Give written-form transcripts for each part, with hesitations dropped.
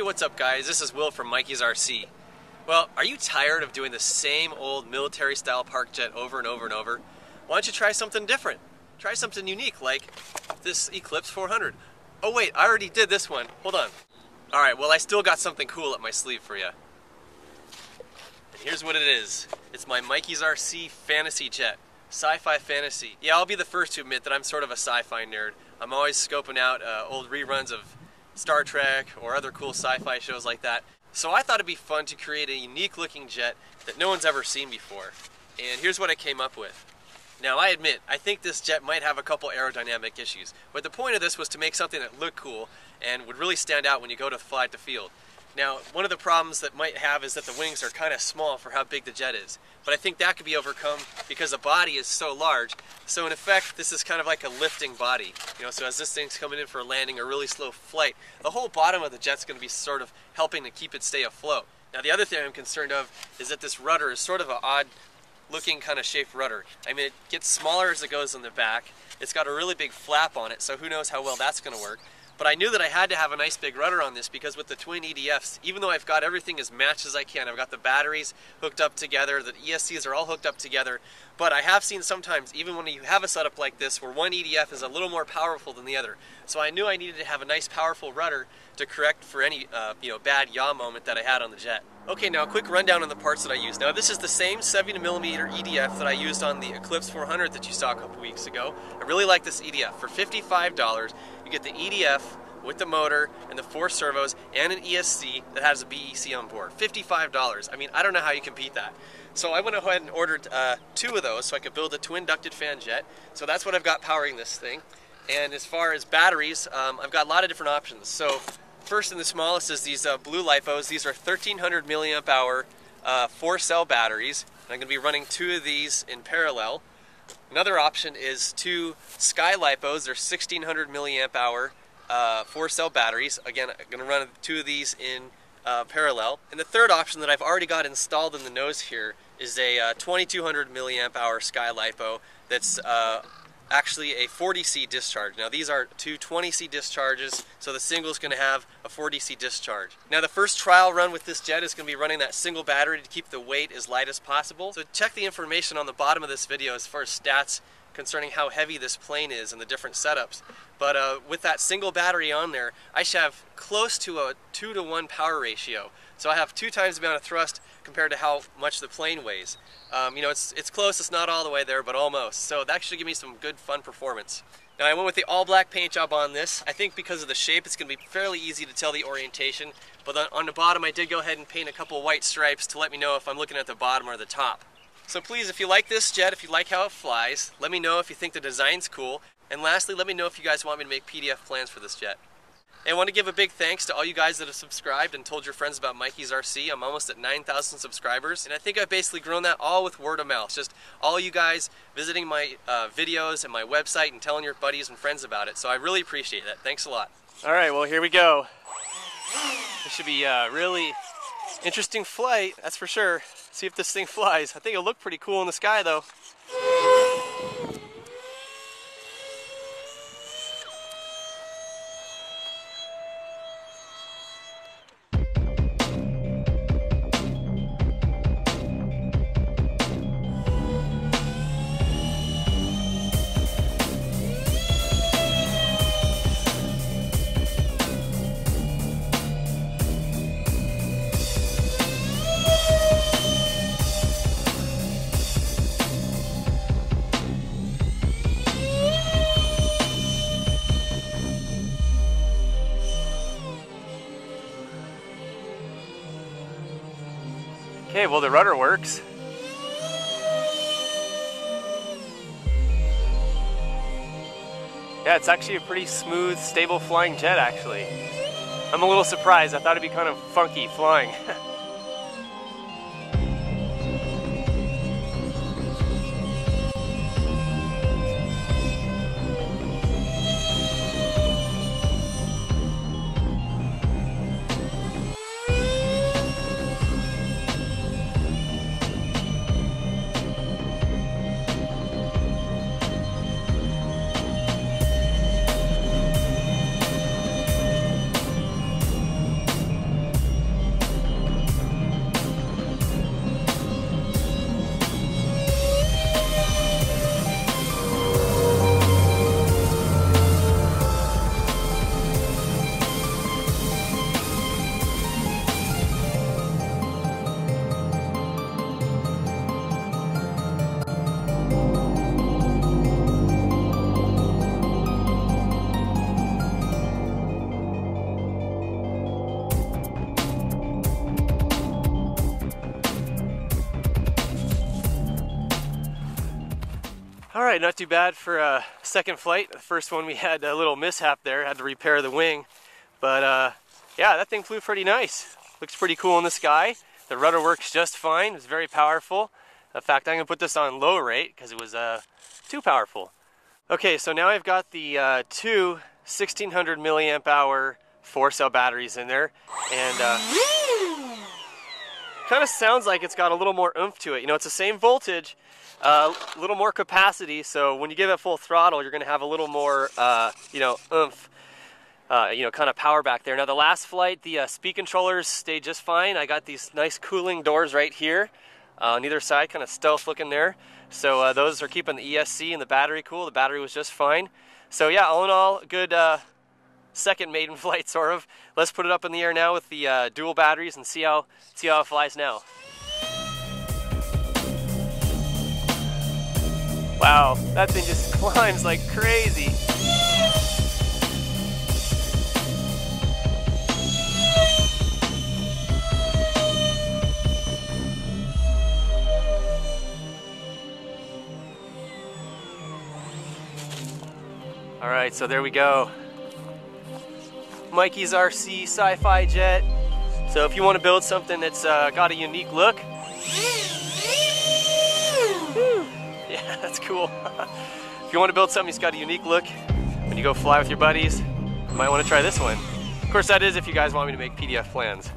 Hey, what's up guys? This is Will from MikeysRC. Well, are you tired of doing the same old military style park jet over and over and over? Why don't you try something different? Try something unique like this Eclipse 400. Oh wait, I already did this one. Hold on. Alright, well I still got something cool up my sleeve for you. And here's what it is. It's my MikeysRC fantasy jet. Sci-fi fantasy. Yeah, I'll be the first to admit that I'm sort of a sci-fi nerd. I'm always scoping out old reruns of Star Trek or other cool sci-fi shows like that. So I thought it'd be fun to create a unique looking jet that no one's ever seen before. And here's what I came up with. Now I admit, I think this jet might have a couple aerodynamic issues, but the point of this was to make something that looked cool and would really stand out when you go to fly at the field. Now, one of the problems that might have is that the wings are kind of small for how big the jet is. But I think that could be overcome because the body is so large. So in effect, this is kind of like a lifting body. You know, so as this thing's coming in for a landing or really slow flight, the whole bottom of the jet's going to be sort of helping to keep it stay afloat. Now the other thing I'm concerned of is that this rudder is sort of an odd looking kind of shaped rudder. I mean, it gets smaller as it goes in the back. It's got a really big flap on it, so who knows how well that's going to work. But I knew that I had to have a nice big rudder on this because with the twin EDFs, even though I've got everything as matched as I can, I've got the batteries hooked up together, the ESCs are all hooked up together, but I have seen sometimes, even when you have a setup like this, where one EDF is a little more powerful than the other. So I knew I needed to have a nice powerful rudder to correct for any bad yaw moment that I had on the jet. Okay, now a quick rundown on the parts that I used. Now this is the same 70mm EDF that I used on the Eclipse 400 that you saw a couple weeks ago. I really like this EDF. For $55, you get the EDF with the motor and the 4 servos and an ESC that has a BEC on board. $55. I mean, I don't know how you can beat that. So I went ahead and ordered 2 of those so I could build a twin ducted fan jet. So that's what I've got powering this thing. And as far as batteries, I've got a lot of different options. So first and the smallest is these blue LiPos. These are 1300 milliamp hour 4-cell batteries. And I'm going to be running 2 of these in parallel. Another option is 2 Sky LiPos. They're 1600 milliamp hour 4-cell batteries. Again, I'm going to run 2 of these in parallel. And the third option that I've already got installed in the nose here is a 2200 milliamp hour Sky LiPo that's actually a 40C discharge. Now these are 2 20C discharges, so the single is going to have a 40C discharge. Now the first trial run with this jet is going to be running that single battery to keep the weight as light as possible. So check the information on the bottom of this video as far as stats concerning how heavy this plane is and the different setups. But with that single battery on there, I should have close to a 2-to-1 power ratio. So I have 2 times the amount of thrust compared to how much the plane weighs. You know, it's close, it's not all the way there, but almost. So that should give me some good fun performance. Now I went with the all black paint job on this. I think because of the shape it's going to be fairly easy to tell the orientation. But on the bottom I did go ahead and paint a couple white stripes to let me know if I'm looking at the bottom or the top. So please, if you like this jet, if you like how it flies, let me know if you think the design's cool. And lastly, let me know if you guys want me to make PDF plans for this jet. And I want to give a big thanks to all you guys that have subscribed and told your friends about MikeysRC. I'm almost at 9,000 subscribers, and I think I've basically grown that all with word of mouth. Just all you guys visiting my videos and my website and telling your buddies and friends about it. So I really appreciate that. Thanks a lot. All right, well here we go. This should be a really interesting flight, that's for sure. See if this thing flies. I think it'll look pretty cool in the sky though. Okay, well the rudder works. Yeah, it's actually a pretty smooth, stable flying jet actually. I'm a little surprised. I thought it'd be kind of funky flying. All right, not too bad for a second flight. The first one we had a little mishap there, had to repair the wing. But yeah, that thing flew pretty nice. Looks pretty cool in the sky. The rudder works just fine. It's very powerful. In fact, I'm gonna put this on low rate because it was too powerful. Okay, so now I've got the two 1600 milliamp hour 4-cell batteries in there, and kind of sounds like it's got a little more oomph to it. You know, it's the same voltage, a little more capacity, so when you give it full throttle, you're going to have a little more, you know, oomph, you know, kind of power back there. Now, the last flight, the speed controllers stayed just fine. I got these nice cooling doors right here on either side, kind of stealth looking there. So those are keeping the ESC and the battery cool. The battery was just fine. So yeah, all in all, good second maiden flight, sort of. Let's put it up in the air now with the dual batteries and see how it flies now. Wow, that thing just climbs like crazy. All right, so there we go. MikeysRC Sci-Fi jet. So if you want to build something that's got a unique look, yeah, that's cool. If you want to build something that's got a unique look when you go fly with your buddies, you might want to try this one. Of course, that is if you guys want me to make PDF plans.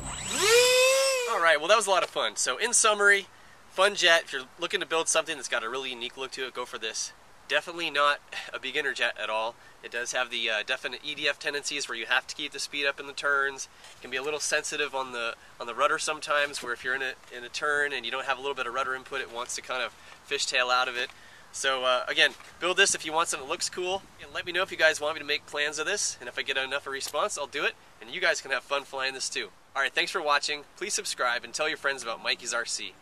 All right, well, that was a lot of fun. So in summary, fun jet. If you're looking to build something that's got a really unique look to it, go for this. Definitely not a beginner jet at all. It does have the definite EDF tendencies where you have to keep the speed up in the turns. It can be a little sensitive on the rudder sometimes, where if you're in a turn and you don't have a little bit of rudder input, it wants to kind of fishtail out of it. So again, build this if you want something that looks cool, and let me know if you guys want me to make plans of this, and if I get enough of a response, I'll do it, and you guys can have fun flying this too. All right, thanks for watching. Please subscribe and tell your friends about MikeysRC.